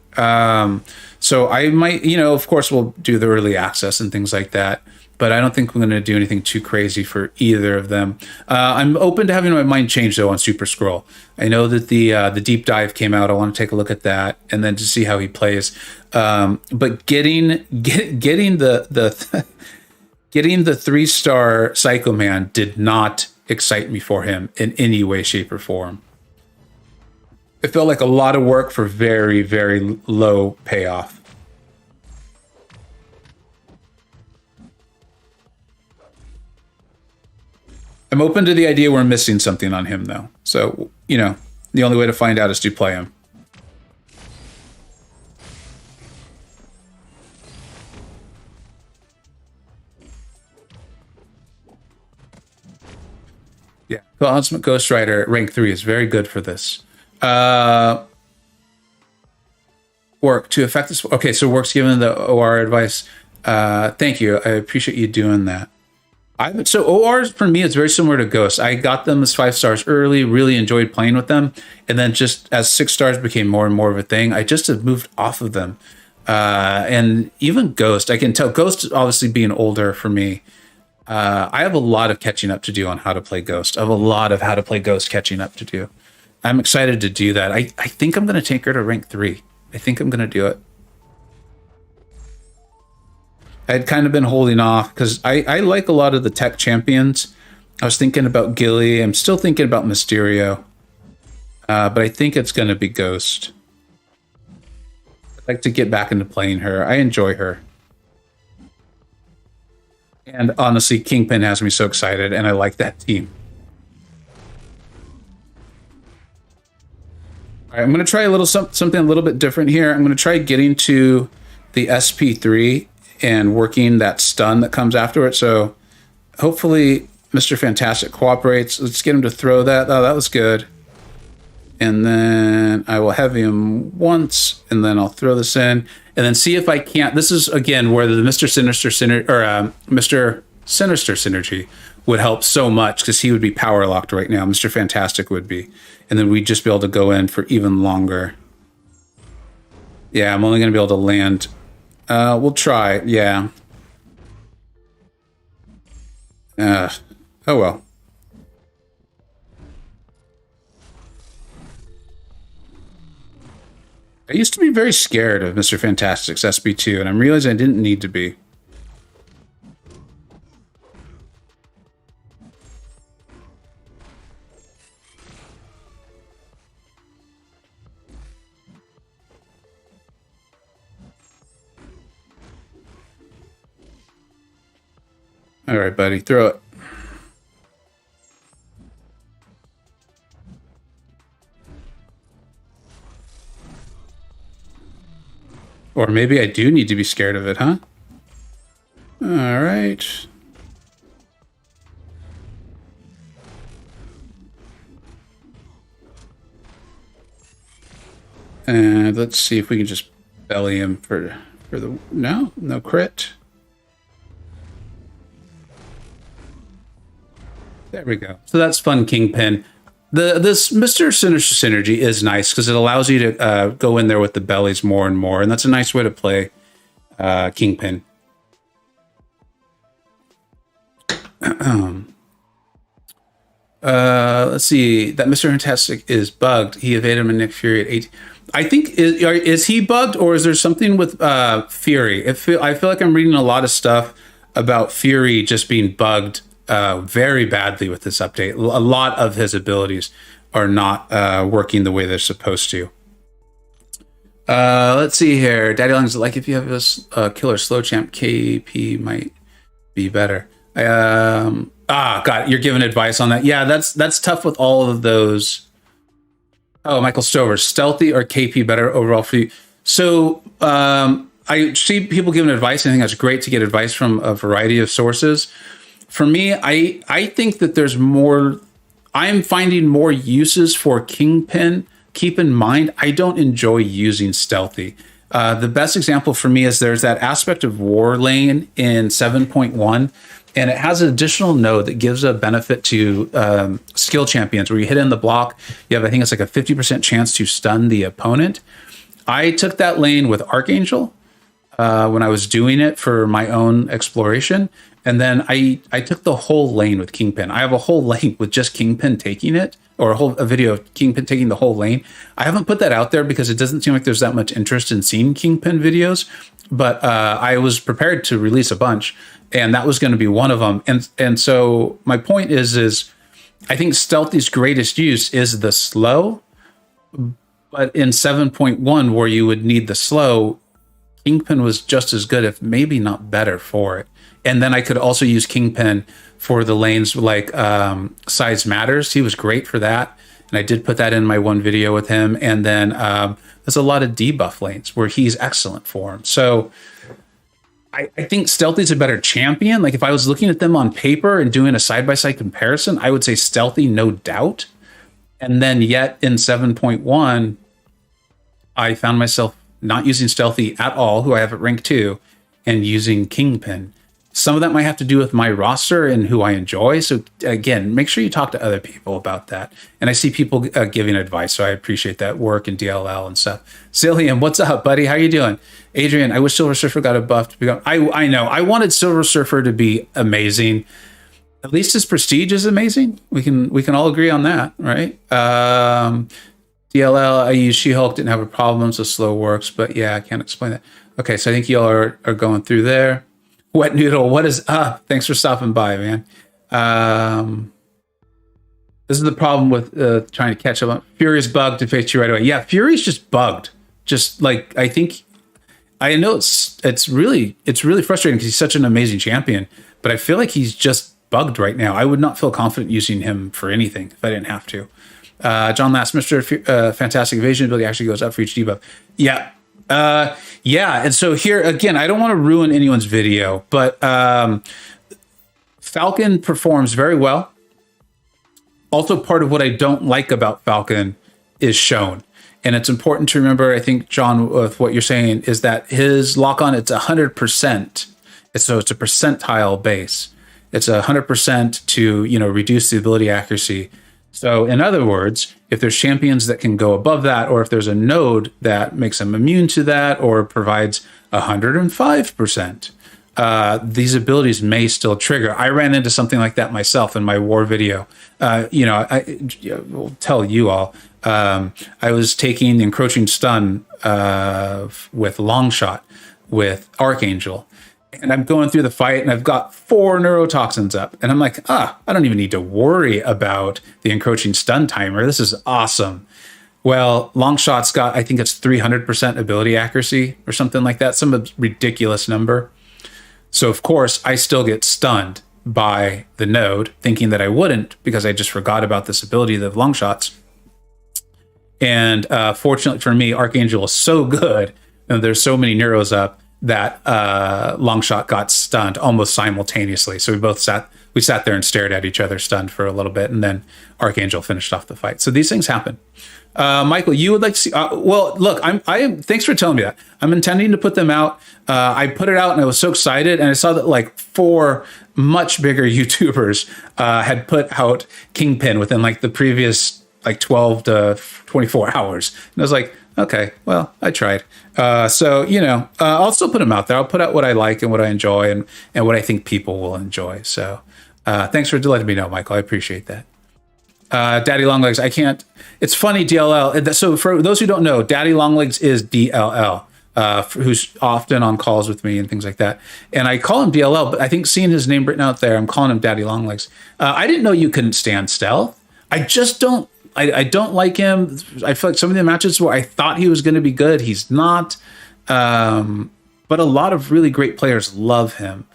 So I might, of course, we'll do the early access and things like that. But I don't think I'm going to do anything too crazy for either of them. I'm open to having my mind change, though, on Super Scroll. I know that the deep dive came out. I want to take a look at that and then to see how he plays. But getting the getting the 3-star Psycho Man did not excite me for him in any way, shape, or form. It felt like a lot of work for very, very low payoff. I'm open to the idea we're missing something on him, though. So, the only way to find out is to play him. Yeah, Cosmic Ghost Rider rank 3 is very good for this. Work to affect this. Okay, so work's given the OR advice. Thank you. I appreciate you doing that. So ORs for me is very similar to Ghost. I got them as 5 stars early, really enjoyed playing with them, and then just as 6 stars became more and more of a thing, I just have moved off of them. And even Ghost, I can tell Ghost obviously being older for me. I have a lot of catching up to do on how to play Ghost. I have a lot of how to play Ghost catching up to do. I'm excited to do that. I think I'm going to take her to rank 3. I think I'm going to do it. I had kind of been holding off because I like a lot of the tech champions. I was thinking about Gilly. I'm still thinking about Mysterio. But I think it's going to be Ghost. I'd like to get back into playing her. I enjoy her. And honestly, Kingpin has me so excited, and I like that team. All right, I'm going to try a little something a little bit different here. I'm going to try getting to the SP3 and working that stun that comes after it. So hopefully Mr. Fantastic cooperates. Let's get him to throw that. Oh, that was good. And then I will heavy him once, and then I'll throw this in, and then see if I can't. This is, again, where the Mr. Sinister Mr. Sinister synergy would help so much, because he would be power locked right now. Mr. Fantastic would be. And then we'd just be able to go in for even longer. Yeah, I'm only going to be able to land. We'll try, yeah. Oh well. I used to be very scared of Mr. Fantastic's SB2, and I'm realizing I didn't need to be. All right, buddy, throw it. Or maybe I do need to be scared of it, huh? All right. And let's see if we can just belly him for the... No crit. There we go. So that's fun, Kingpin. This Mr. Sinister Synergy is nice because it allows you to go in there with the bellies more and more, and that's a nice way to play Kingpin. Let's see. That Mr. Fantastic is bugged. He evaded him in Nick Fury at 8. I think, is he bugged, or is there something with Fury? I feel like I'm reading a lot of stuff about Fury just being bugged very badly with this update. A lot of his abilities are not working the way they're supposed to. Let's see here. Daddy Long's like, if you have a killer slow champ, KP might be better. God, you're giving advice on that. Yeah, that's tough with all of those. Oh, Michael Stover, stealthy or KP better overall for you? So I see people giving advice. I think that's great to get advice from a variety of sources. For me, I think that there's more. I'm finding more uses for Kingpin. Keep in mind, I don't enjoy using stealthy. The best example for me is there's that aspect of War Lane in 7.1, and it has an additional node that gives a benefit to skill champions where you hit in the block. You have, I think it's like a 50% chance to stun the opponent. I took that lane with Archangel when I was doing it for my own exploration. And then I took the whole lane with Kingpin. I have a whole lane with just Kingpin taking it, or a video of Kingpin taking the whole lane. I haven't put that out there because it doesn't seem like there's that much interest in seeing Kingpin videos, but I was prepared to release a bunch, and that was going to be one of them. And so my point is I think Stealthy's greatest use is the slow, but in 7.1 where you would need the slow, Kingpin was just as good, if maybe not better for it. And then I could also use Kingpin for the lanes like Size Matters. He was great for that. And I did put that in my one video with him. And then there's a lot of debuff lanes where he's excellent for him. So I think Stealthy's a better champion. Like if I was looking at them on paper and doing a side-by-side comparison, I would say Stealthy, no doubt. And then yet in 7.1, I found myself not using Stealthy at all, who I have at rank 2, and using Kingpin. Some of that might have to do with my roster and who I enjoy. So again, make sure you talk to other people about that. And I see people giving advice, so I appreciate that work and DLL and stuff. Cillian, what's up, buddy? How you doing? Adrian, I wish Silver Surfer got a buff to become. I know. I wanted Silver Surfer to be amazing. At least his prestige is amazing. We can all agree on that, right? DLL, I use She-Hulk, didn't have a problem, so slow works. But yeah, I can't explain that. Okay, so I think y'all are going through there. Wet Noodle, what is up? Thanks for stopping by, man. This is the problem with trying to catch up on Fury's bugged to face you right away. Yeah, Fury's just bugged. Just like I know it's really frustrating because he's such an amazing champion, but I feel like he's just bugged right now. I would not feel confident using him for anything if I didn't have to. John Last, Mr. Fantastic Evasion ability actually goes up for each debuff. Yeah. And so here again, I don't want to ruin anyone's video, but Falcon performs very well. Also, part of what I don't like about Falcon is shown. And it's important to remember, I think, John, with what you're saying, is that his lock-on, it's 100%. So it's a percentile base. It's 100% to, reduce the ability accuracy. So in other words, if there's champions that can go above that, or if there's a node that makes them immune to that or provides 105%, these abilities may still trigger. I ran into something like that myself in my war video. I will tell you all, I was taking the encroaching stun with Longshot with Archangel. And I'm going through the fight and I've got 4 neurotoxins up. And I'm like, I don't even need to worry about the encroaching stun timer. This is awesome. Well, Longshot's got, I think it's 300% ability accuracy or something like that. Some ridiculous number. So of course I still get stunned by the node, thinking that I wouldn't because I just forgot about this ability of Longshot's. And fortunately for me, Archangel is so good and there's so many neuros up that Longshot got stunned almost simultaneously. So we sat there and stared at each other stunned for a little bit, and then Archangel finished off the fight. So these things happen. Michael, you would like to see? Well, look, thanks for telling me that. I'm intending to put them out. I put it out and I was so excited, and I saw that like 4 much bigger YouTubers had put out Kingpin within like the previous like 12 to 24 hours, and I was like, okay, well, I tried. I'll still put them out there. I'll put out what I like and what I enjoy and what I think people will enjoy. So thanks for letting me know, Michael. I appreciate that. Daddy Longlegs, I can't. It's funny, DLL. So for those who don't know, Daddy Longlegs is DLL. who's often on calls with me and things like that. And I call him DLL, but I think seeing his name written out there, I'm calling him Daddy Longlegs. I didn't know you couldn't stand stealth. I just don't. I don't like him. I feel like some of the matches where I thought he was going to be good, he's not. But a lot of really great players love him.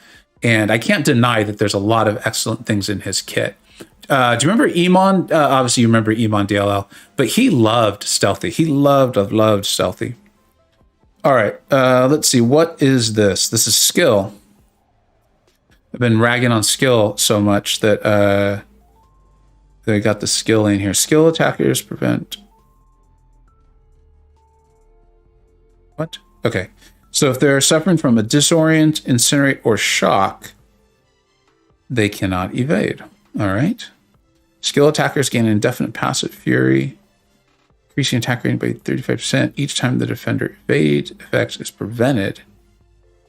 And I can't deny that there's a lot of excellent things in his kit. Do you remember Emon? Obviously, you remember Emon DLL, but he loved stealthy. He loved stealthy. All right, let's see. What is this? This is skill. I've been ragging on skill so much that they got the skill in here. Skill attackers prevent. What? Okay. So if they're suffering from a disorient, incinerate, or shock, they cannot evade. All right. Skill attackers gain an indefinite passive fury, increasing attack rating by 35% each time the defender evade effect is prevented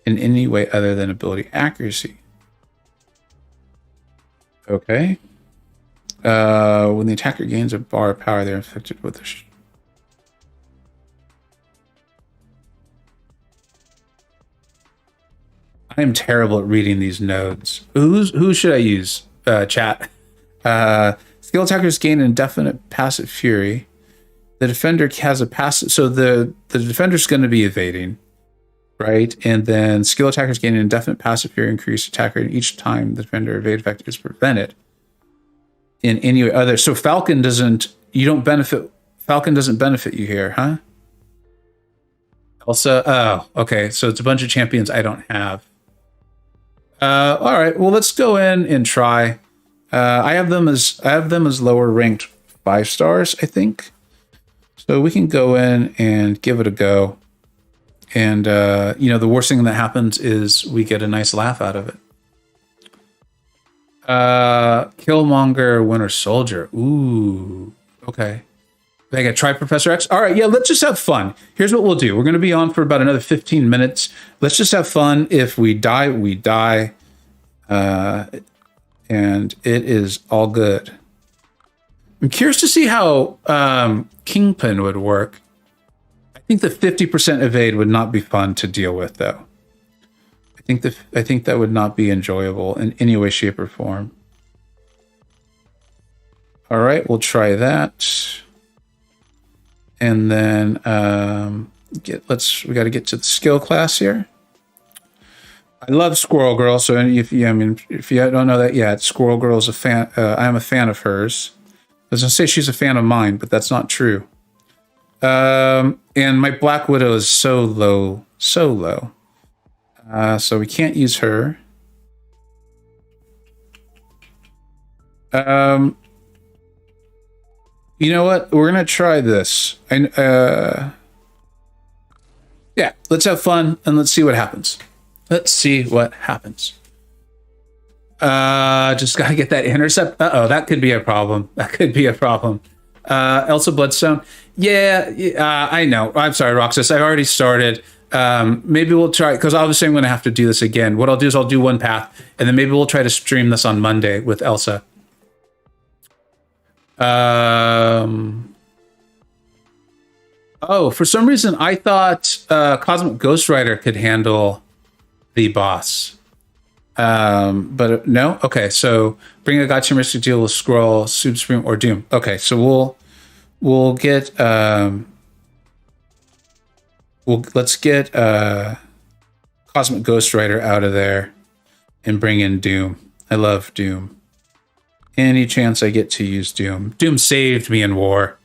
in any way other than ability accuracy. Okay. When the attacker gains a bar of power, they're infected with a I am terrible at reading these nodes. Who should I use? Chat. Skill attackers gain indefinite passive fury. The defender has a passive, so the defender's going to be evading, right? And then skill attackers gain an indefinite passive fury, increased attack rate each time the defender evade effect is prevented. In any other, so Falcon doesn't. You don't benefit. Falcon doesn't benefit you here, huh? Elsa. Oh, okay. So it's a bunch of champions I don't have. All right. Well, let's go in and try. I have them as lower ranked 5 stars, I think. So we can go in and give it a go. And the worst thing that happens is we get a nice laugh out of it. Killmonger, Winter Soldier. Ooh. Okay. Vega, try Professor X. All right, yeah, let's just have fun. Here's what we'll do. We're going to be on for about another 15 minutes. Let's just have fun. If we die, we die. And it is all good. I'm curious to see how Kingpin would work. I think the 50% evade would not be fun to deal with, though. I think that would not be enjoyable in any way, shape, or form. All right, we'll try that. And then we got to get to the skill class here. I love Squirrel Girl. So if you don't know that yet, Squirrel Girl is a fan. I am a fan of hers. I was gonna say she's a fan of mine, but that's not true. And my Black Widow is so low. So we can't use her. You know what? We're gonna try this. Yeah, let's have fun and let's see what happens. Just gotta get that intercept. That could be a problem. Elsa Bloodstone. Yeah, I know. I'm sorry, Roxas. I already started. Maybe we'll try, because obviously I'm going to have to do this again. What I'll do is I'll do one path, and then maybe we'll try to stream this on Monday with Elsa. For some reason I thought Cosmic Ghost Rider could handle the boss. But no. Okay, so bring a gotcha mystic deal with Scroll, Super Supreme, or Doom. Okay, so we'll get let's get Cosmic Ghost Rider out of there and bring in Doom. I love Doom. Any chance I get to use Doom. Doom saved me in war.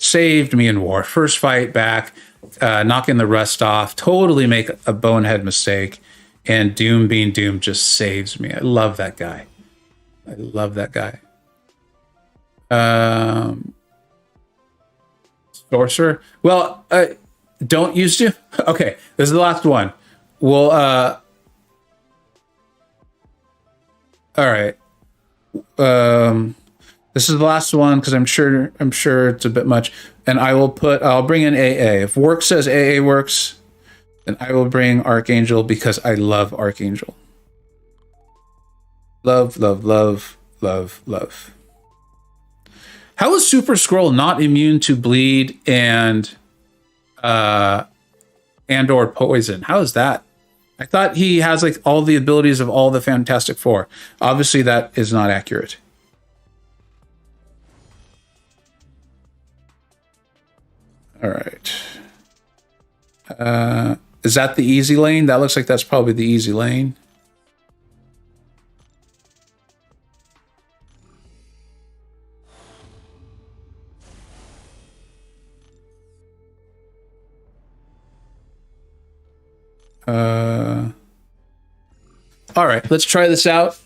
First fight back, knocking the rust off, totally make a bonehead mistake, and Doom being Doom just saves me. I love that guy. Sorcerer. Well, don't use Doom. Okay, this is the last one. Well, all right. This is the last one because I'm sure it's a bit much, and I'll bring in AA. If Work says AA works, then I will bring Archangel because I love Archangel. Love. How is Super Scroll not immune to bleed and and or poison. How is that? I thought he has like all the abilities of all the Fantastic Four. Obviously, that is not accurate. All right. Is that the easy lane? That looks like that's probably the easy lane. All right, let's try this out.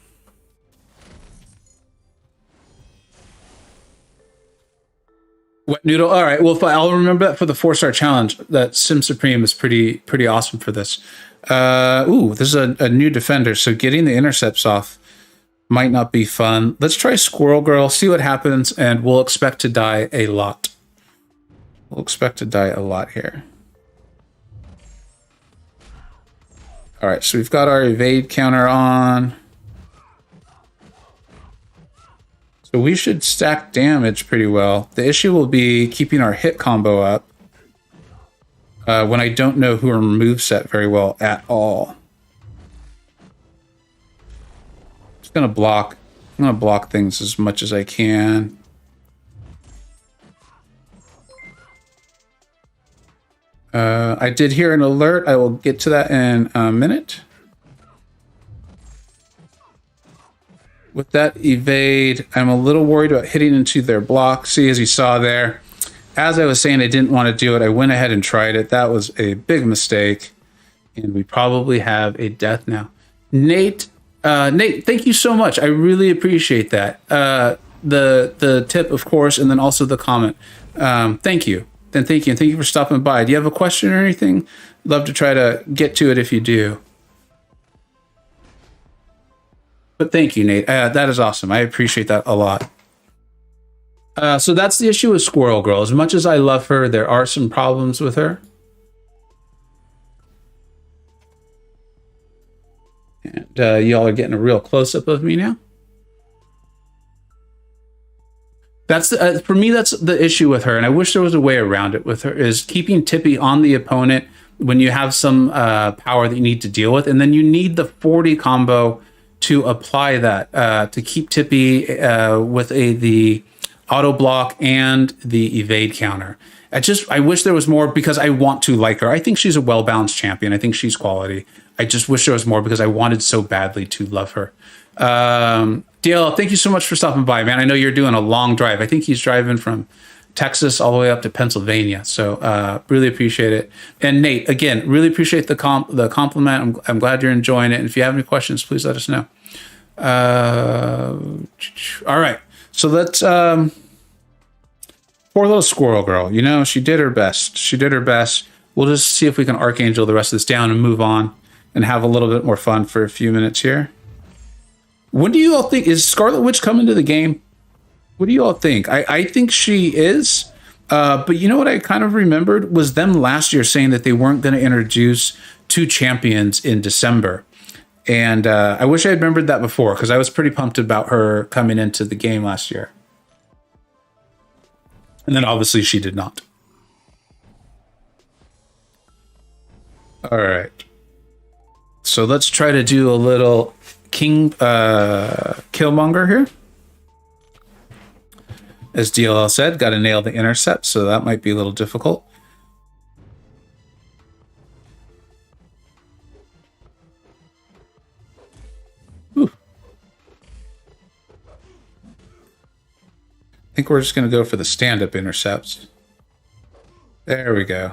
Wet noodle. All right, well, I'll remember that for the 4-star challenge. That Sim Supreme is pretty awesome for this. Ooh, this is a new defender, so getting the intercepts off might not be fun. Let's try Squirrel Girl, see what happens, and we'll expect to die a lot. We'll expect to die a lot here. All right, so we've got our evade counter on. So we should stack damage pretty well. The issue will be keeping our hit combo up when I don't know her moveset very well at all. Just gonna block. I'm gonna block things as much as I can. I did hear an alert. I will get to that in a minute. With that evade, I'm a little worried about hitting into their block. See, as you saw there, as I was saying, I didn't want to do it. I went ahead and tried it. That was a big mistake. And we probably have a death now. Nate, thank you so much. I really appreciate that. The tip, of course, and then also the comment. Thank you. Then thank you. And thank you for stopping by. Do you have a question or anything? Love to try to get to it if you do. But thank you, Nate. That is awesome. I appreciate that a lot. So that's the issue with Squirrel Girl. As much as I love her, there are some problems with her. And y'all are getting a real close-up of me now. That's for me, that's the issue with her. And I wish there was a way around it with her, is keeping Tippy on the opponent when you have some power that you need to deal with. And then you need the 40 combo to apply that to keep Tippy with the auto block and the evade counter. I wish there was more, because I want to like her. I think she's a well-balanced champion. I think she's quality. I just wish there was more, because I wanted so badly to love her. DL, thank you so much for stopping by, man. I know you're doing a long drive. I think he's driving from Texas all the way up to Pennsylvania. So really appreciate it. And Nate, again, really appreciate the compliment. I'm glad you're enjoying it. And if you have any questions, please let us know. All right. So let's poor little Squirrel Girl. You know, she did her best. She did her best. We'll just see if we can Archangel the rest of this down and move on and have a little bit more fun for a few minutes here. When do you all think, is Scarlet Witch coming to the game? What do you all think? I think she is. But you know what I kind of remembered was them last year saying that they weren't going to introduce 2 champions in December. And I wish I had remembered that before, because I was pretty pumped about her coming into the game last year. And then obviously she did not. All right. So let's try to do a little Killmonger here. As DLL said, got to nail the intercept, so that might be a little difficult. Whew. I think we're just going to go for the stand-up intercepts. There we go.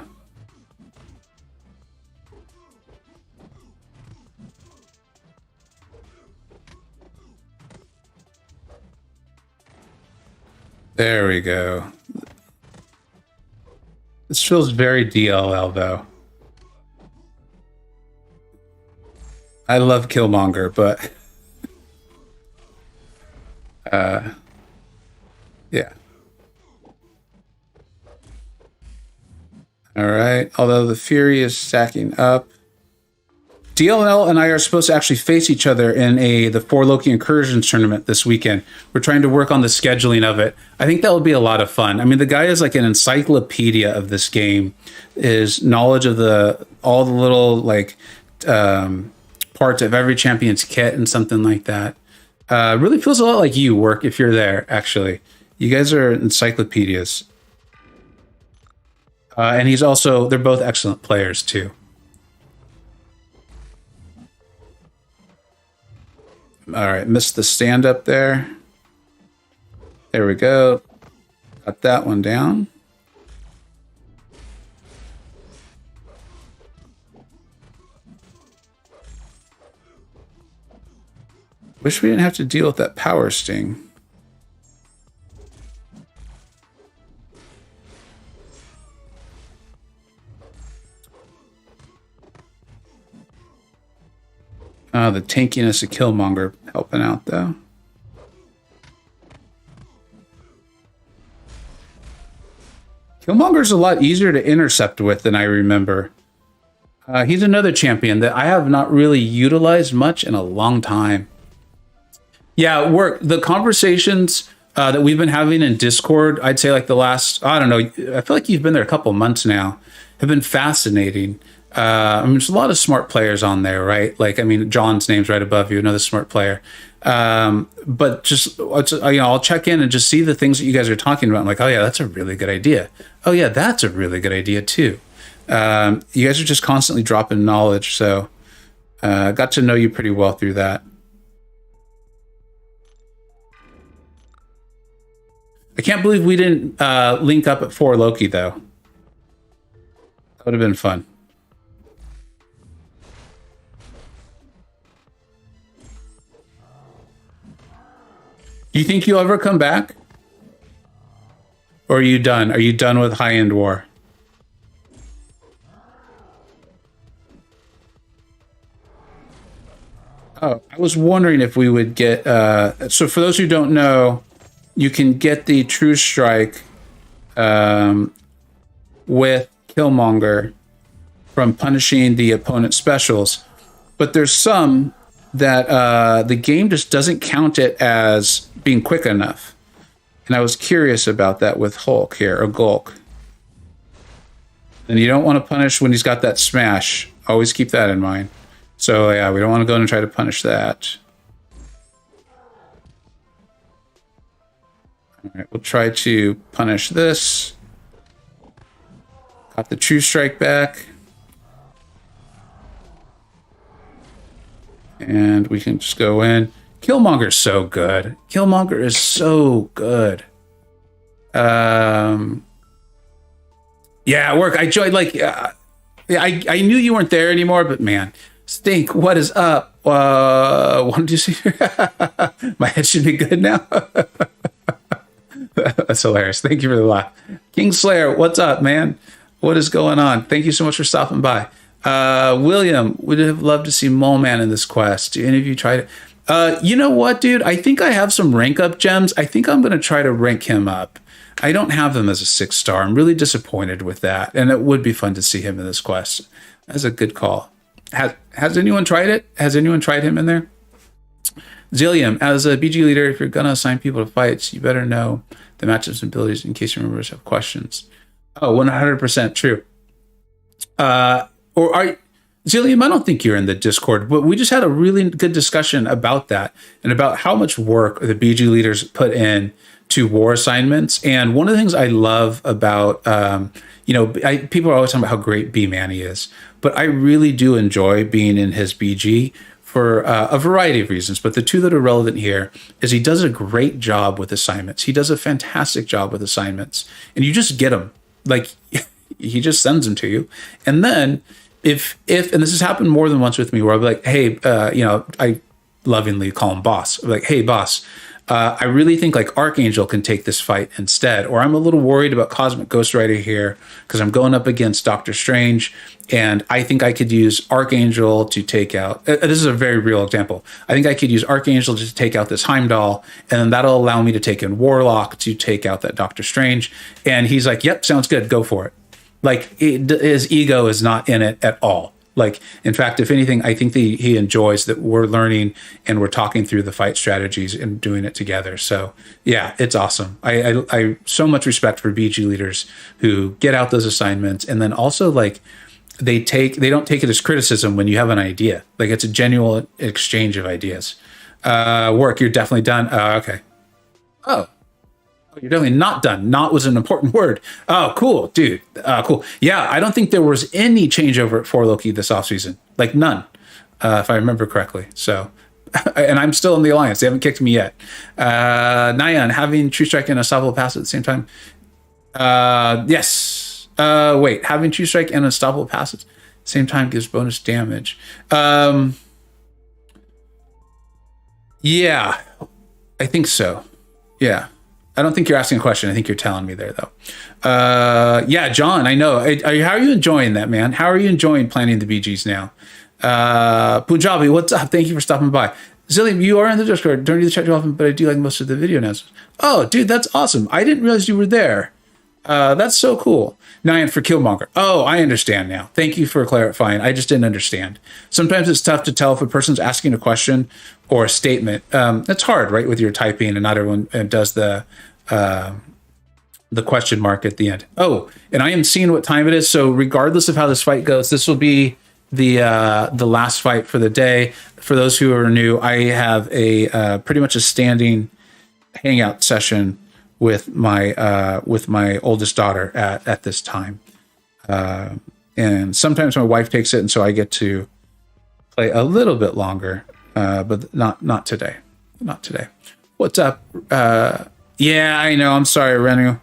There we go. This feels very DLL, though. I love Killmonger, but... yeah. All right. Although the Fury is stacking up. DLL and I are supposed to actually face each other in the Four Loki Incursions tournament this weekend. We're trying to work on the scheduling of it. I think that will be a lot of fun. I mean, the guy is like an encyclopedia of this game. His knowledge of all the little like parts of every champion's kit and something like that. Really feels a lot like you work if you're there. Actually, you guys are encyclopedias. And they're both excellent players too. All right, missed the stand up there. There we go. Got that one down. Wish we didn't have to deal with that power sting. The tankiness of Killmonger helping out, though. Killmonger's a lot easier to intercept with than I remember. He's another champion that I have not really utilized much in a long time. Yeah, the conversations that we've been having in Discord, I'd say like the last, I don't know, I feel like you've been there a couple months now, have been fascinating. I mean, there's a lot of smart players on there, right? Like, I mean, John's name's right above you, another smart player. But just, I'll check in and just see the things that you guys are talking about. I'm like, oh yeah, that's a really good idea. Oh yeah, that's a really good idea too. You guys are just constantly dropping knowledge. So, got to know you pretty well through that. I can't believe we didn't link up at 4 Loki though. That would have been fun. Do you think you'll ever come back? Or are you done? Are you done with high-end war? Oh, I was wondering if we would get... so for those who don't know, you can get the True Strike with Killmonger from punishing the opponent's specials. But there's some that the game just doesn't count it as being quick enough. And I was curious about that with Hulk here, or Gulk. And you don't want to punish when he's got that smash. Always keep that in mind. So yeah, we don't want to go in and try to punish that. All right, we'll try to punish this. Got the True Strike back. And we can just go in. Killmonger's so good. Killmonger is so good. Yeah, work. I joined like, I knew you weren't there anymore, but man, Stink, what is up? Wanted to see my head should be good now. That's hilarious. Thank you for the laugh. Kingslayer, what's up, man? What is going on? Thank you so much for stopping by. William, would have loved to see Mole Man in this quest. Do any of you try to? You know what, dude? I think I have some rank up gems. I think I'm going to try to rank him up. I don't have him as a 6-star. I'm really disappointed with that. And it would be fun to see him in this quest. That's a good call. Has anyone tried it? Has anyone tried him in there? Zillium, as a BG leader, if you're going to assign people to fights, you better know the matchups and abilities in case your members have questions. Oh, 100% true. Zillium, I don't think you're in the Discord, but we just had a really good discussion about that and about how much work the BG leaders put in to war assignments. And one of the things I love about, people are always talking about how great B-Manny is, but I really do enjoy being in his BG for a variety of reasons. But the two that are relevant here is he does a great job with assignments. He does a fantastic job with assignments, and you just get them. Like, he just sends them to you. And then if and this has happened more than once with me, where I'll be like, hey, I lovingly call him boss. I'm like, hey, boss, I really think like Archangel can take this fight instead. Or I'm a little worried about Cosmic Ghost Rider here because I'm going up against Doctor Strange, and I think I could use Archangel to take out, this is a very real example. I think I could use Archangel to take out this Heimdall, and then that'll allow me to take in Warlock to take out that Doctor Strange. And he's like, yep, sounds good, go for it. Like, his ego is not in it at all. Like, in fact, if anything, I think he enjoys that we're learning and we're talking through the fight strategies and doing it together. So yeah, it's awesome. I so much respect for BG leaders who get out those assignments and then also like they don't take it as criticism when you have an idea. Like it's a genuine exchange of ideas. Work, you're definitely done. Okay. Oh, you're definitely not done. Not was an important word. Oh, cool, dude. Cool. Yeah, I don't think there was any changeover at 4Loki this offseason. Like none, if I remember correctly. So, and I'm still in the Alliance. They haven't kicked me yet. Nyan, having True Strike and Unstoppable Pass at the same time. Yes. Wait, having True Strike and Unstoppable Pass at the same time gives bonus damage. Yeah, I think so. Yeah. I don't think you're asking a question. I think you're telling me there, though. Yeah, John, I know. How are you enjoying that, man? How are you enjoying planning the BGs now? Punjabi, what's up? Thank you for stopping by. Zilliam, you are in the Discord. Don't need to chat too often, but I do like most of the video announcements. Oh, dude, that's awesome. I didn't realize you were there. That's so cool. Nyan for Killmonger. Oh, I understand now. Thank you for clarifying. I just didn't understand. Sometimes it's tough to tell if a person's asking a question or a statement. It's hard, right, with your typing, and not everyone does the question mark at the end. Oh, and I am seeing what time it is. So regardless of how this fight goes, this will be the last fight for the day. For those who are new, I have a pretty much a standing hangout session with my oldest daughter at this time, and sometimes my wife takes it, and so I get to play a little bit longer, but not today. Not today. What's up? Yeah, I know. I'm sorry, Renu.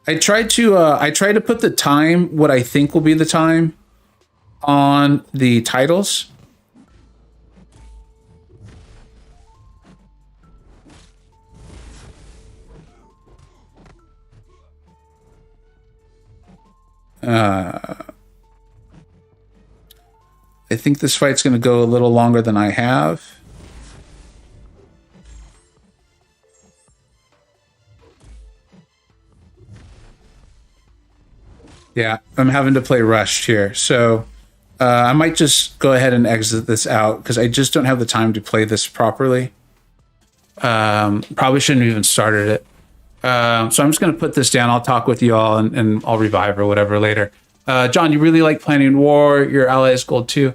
I tried to put the time, what I think will be the time, on the titles. I think this fight's going to go a little longer than I have. Yeah, I'm having to play rushed here. So I might just go ahead and exit this out because I just don't have the time to play this properly. Probably shouldn't have even started it. So I'm just going to put this down. I'll talk with you all and I'll revive or whatever later. John, you really like planning war. Your ally is gold too.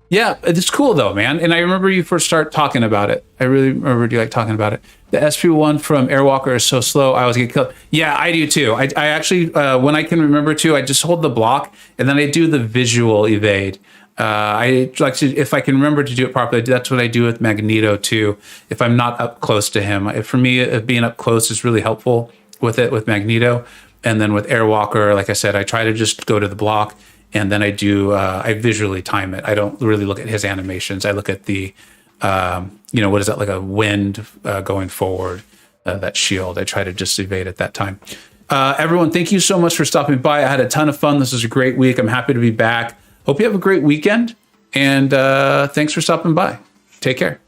Yeah, it's cool though, man. And I remember you first start talking about it. I really remembered you like talking about it. The SP1 from Airwalker is so slow. I always get killed. Yeah, I do too. I actually, when I can remember to, I just hold the block and then I do the visual evade. I like to, if I can remember to do it properly, that's what I do with Magneto too. If I'm not up close to him, for me, being up close is really helpful with Magneto. And then with Airwalker, like I said, I try to just go to the block and then I visually time it. I don't really look at his animations. I look at the, what is that, like a wind going forward, that shield. I try to just evade at that time. Everyone, thank you so much for stopping by. I had a ton of fun. This was a great week. I'm happy to be back. Hope you have a great weekend, and thanks for stopping by. Take care.